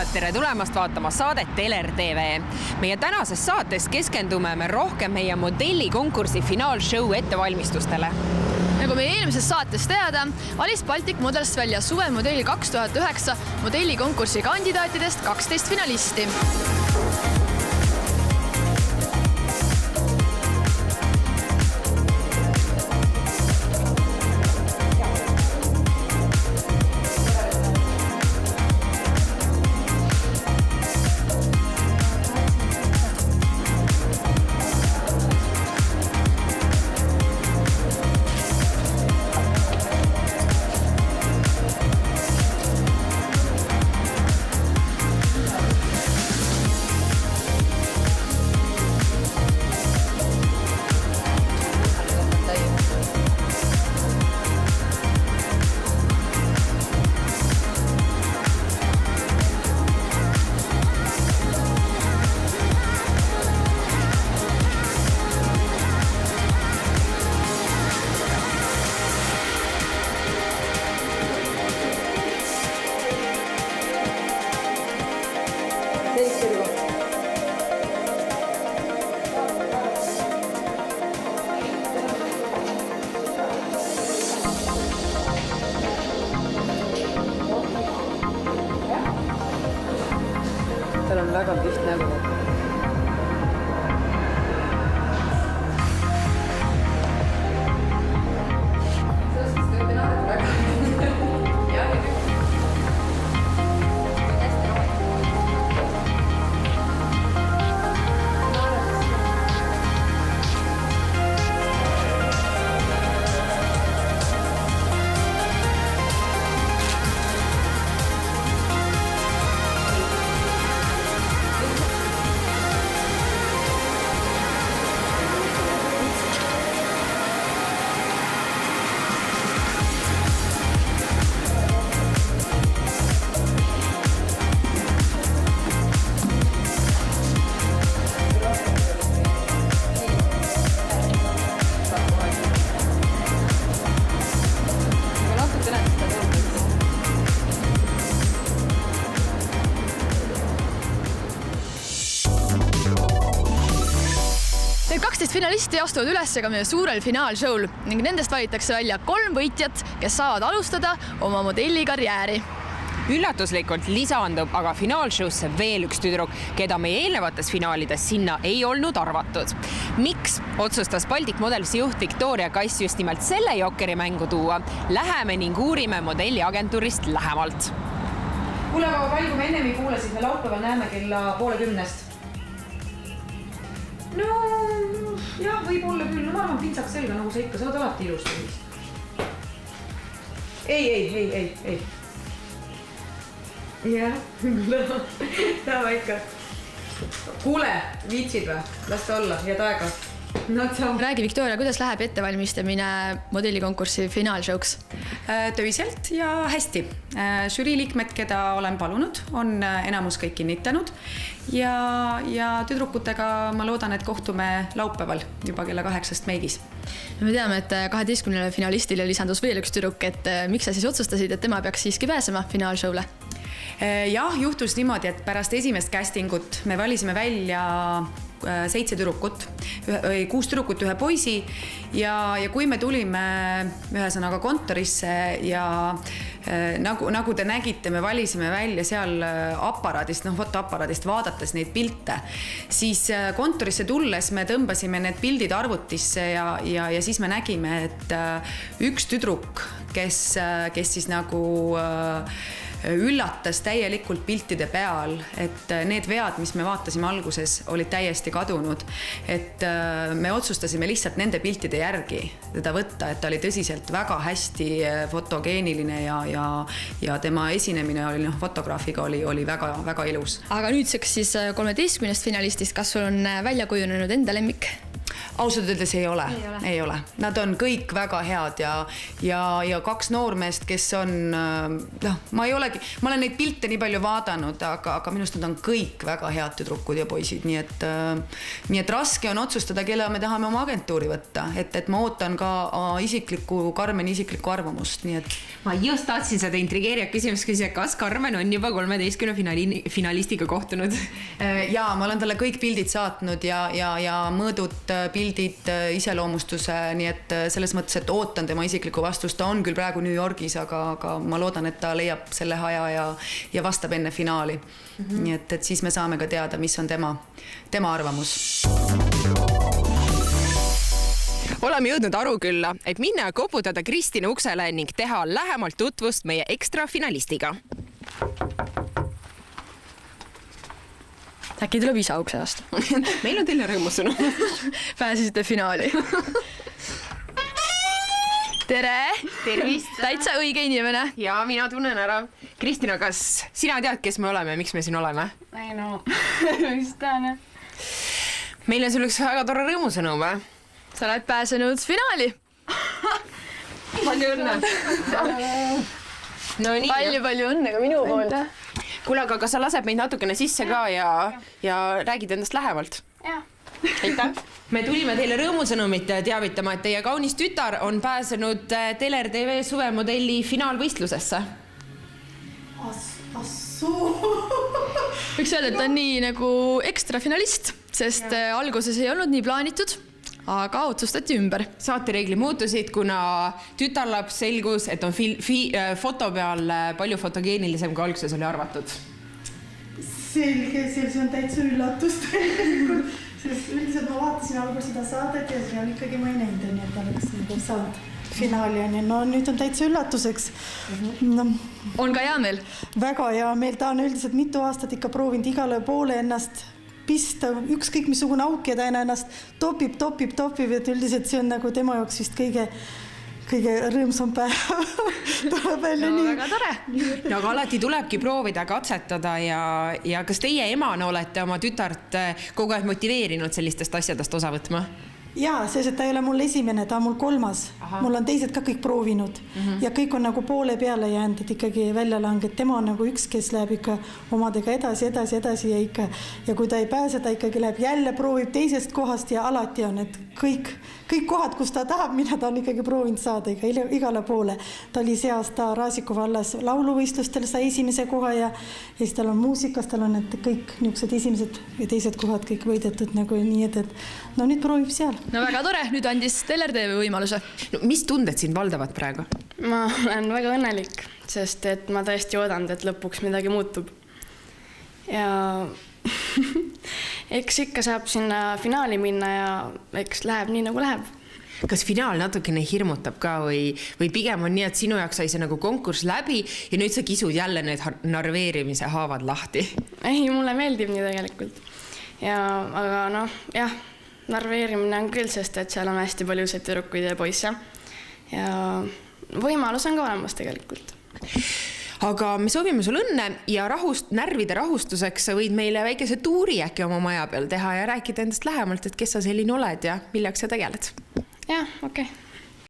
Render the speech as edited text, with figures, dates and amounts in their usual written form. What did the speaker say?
vaatajad, tere tulemast vaatama saadet Teler TV. Meie tänases saates keskendume me rohkem meie modellikonkursi finaalshow ettevalmistustele. Nagu meie eelmises saates teada, valis Baltic Models välja suvemodelli 2009 modellikonkursi kandidaatidest 12 finalisti. Tal on väga kihvt nägu. Need 12 finalisti astuvad üles ka meie suurel finaalshow'l ning nendest valitakse välja 3 võitjat, kes saavad alustada oma modellikarjääri. Üllatuslikult lisandub aga finaalshow'sse veel üks tüdruk, keda meie eelnevates finaalides sinna ei olnud arvatud. Miks otsustas Baltic Modelsi juht Viktoria Kass just nimelt selle jokkeri mängu tuua? Läheme ning uurime modelliagentuurist lähemalt. Kuule, aga palju me ennem ei kuule, siis me laupäeval näeme kella 9:30. No, jah, võib olla küll. No ma arvan pintsaks selga, nagu sa ikka, sa oled alati ilusti. Ei. Jah, täna ikka. Kuule, viitsid või? Las ta olla, head aega. Räägi, Viktoria, kuidas läheb ettevalmistamine modellikonkursi finaalshow'ks? Töiselt ja hästi. Žüriiliikmed, keda olen palunud, on enamus kõik kinnitanud ja tüdrukutega ma loodan, et kohtume laupäeval juba kella 8 meigis. Me teame, et 12 finalistile lisandus veel üks tüdruk, et miks sa siis otsustasid, et tema peaks siiski pääsema finaalshow'le? Jah, juhtus niimoodi, et pärast esimest castingut me valisime välja 7 tüdrukut, 6 tüdrukut, 1 poisi ja kui me tulime ühesõnaga kontorisse ja nagu te nägite, me valisime välja seal aparaadist, fotoaparaadist vaadates neid pilte, siis kontorisse tulles me tõmbasime need pildid arvutisse ja siis me nägime, et üks tüdruk, kes siis nagu üllatas täielikult piltide peal, et need vead, mis me vaatasime alguses, olid täiesti kadunud. Et me otsustasime lihtsalt nende piltide järgi teda võtta, et ta oli tõsiselt väga hästi fotogeeniline ja tema esinemine oli fotograafiga oli väga ilus. Aga nüüdseks siis 13 finalistist, kas sul on välja kujunenud enda lemmik? ausalt öeldes ei ole. Nad on kõik väga head ja 2 noormeest, kes on, ma olen neid pilte nii palju vaadanud, aga minust nad on kõik väga head tüdrukud ja poisid, nii et raske on otsustada, kelle me tahame oma agentuuri võtta, et ma ootan ka Karmeni isiklikku arvamust, nii et. Ma just tahtsin seda intrigeerijat küsimust küsida, kas Karmen on juba 13 finalistiga kohtunud? Jaa, ma olen talle kõik pildid saatnud ja mõõdud pildid, iseloomustuse, nii et selles mõttes, et ootan tema isiklikku vastust. Ta on küll praegu New Yorgis, aga ma loodan, et ta leiab selle aja ja vastab enne finaali. Nii et siis me saame ka teada, mis on tema arvamus. Oleme jõudnud Arukülla, et minna ja koputada Kristina uksele ning teha lähemalt tutvust meie ekstra finalistiga. Äkki tuleb isa ukse vastu? Meil on teile rõõmusõnum. Pääsisite finaali. Tere! Tervist! Täitsa õige inimene. Ja mina tunnen ära. Kristina, kas sina tead, kes me oleme ja miks me siin oleme? Ei no, vist tean jah. Meil on sul üks väga tore rõõmusõnum, või? Sa oled pääsenud finaali. Palju õnne! No nii. Palju õnne ka minu poolt. Kuule, aga kas sa lased meid natukene sisse ka ja räägid endast lähemalt? Jah. Aitäh! Me tulime teile rõõmusõnumit teavitama, et teie kaunis tütar on pääsenud Teler TV suvemodelli finaalvõistlusesse. Võiks öelda, et ta on nii nagu ekstra finalist, sest alguses ei olnud nii plaanitud, aga otsustati ümber. Saatereegli muutusid, kuna tütarlaps selgus, et on foto peal palju fotogeenillisem, kui alguses oli arvatud. Selge, see on täitsa üllatus tegelikult, sest üldiselt ma vaatasin algul seda saadet ja see on ikkagi ma ei näinud, nii et oleks nagu saanud finaali. No nüüd on täitsa üllatuseks. No, on ka hea meel? Väga hea meel, ta on üldiselt mitu aastat ikka proovinud igale poole ennast pista, ükskõik missugune auk ja ta ennast topib, et üldiselt see on nagu tema jaoks vist kõige rõõmsam päev. Tuleb välja nii. Väga tore. No, aga alati tulebki proovida, katsetada ja kas teie emana olete oma tütart kogu aeg motiveerinud sellistest asjadest osa võtma? Jaa, sest ta ei ole mul esimene, ta on mul 3. Mul on teised ka kõik proovinud ja kõik on nagu poole peale jäänud, et ikkagi välja langed. Tema on nagu üks, kes läheb ikka omadega edasi ja kui ta ei pääse, ta ikkagi läheb jälle, proovib teisest kohast ja alati on, et kõik kohad, kus ta tahab minna, ta on ikkagi proovinud saada igale poole. Ta oli see aasta Raasiku vallas lauluvõistlustel, sai esimese koha ja siis tal on muusikas, tal on kõik niisugused esimesed ja teised kohad kõik võidetud nagu nii, et no nüüd proovib seal. No väga tore, nüüd andis Teler TV võimaluse. No, mis tunded sind valdavad praegu? Ma olen väga õnnelik, sest et ma tõesti oodanud, et lõpuks midagi muutub. Ja eks ikka saab sinna finaali minna ja eks läheb nii nagu läheb. Kas finaal natukene hirmutab ka või pigem on nii, et sinu jaoks sai see nagu konkurss läbi ja nüüd sa kisud jälle need narveerimise haavad lahti? Ei, mulle meeldib nii tegelikult. Aga noh, jah, narveerimine on küll, sest et seal on hästi palju tüdrukuid ja poisse. Ja võimalus on ka olemas tegelikult. Aga me soovime sul õnne ja närvide rahustuseks sa võid meile väikese tuuri äkki oma maja peal teha ja rääkida endast lähemalt, et kes sa selline oled ja milleks sa tegeled. Jah, okei.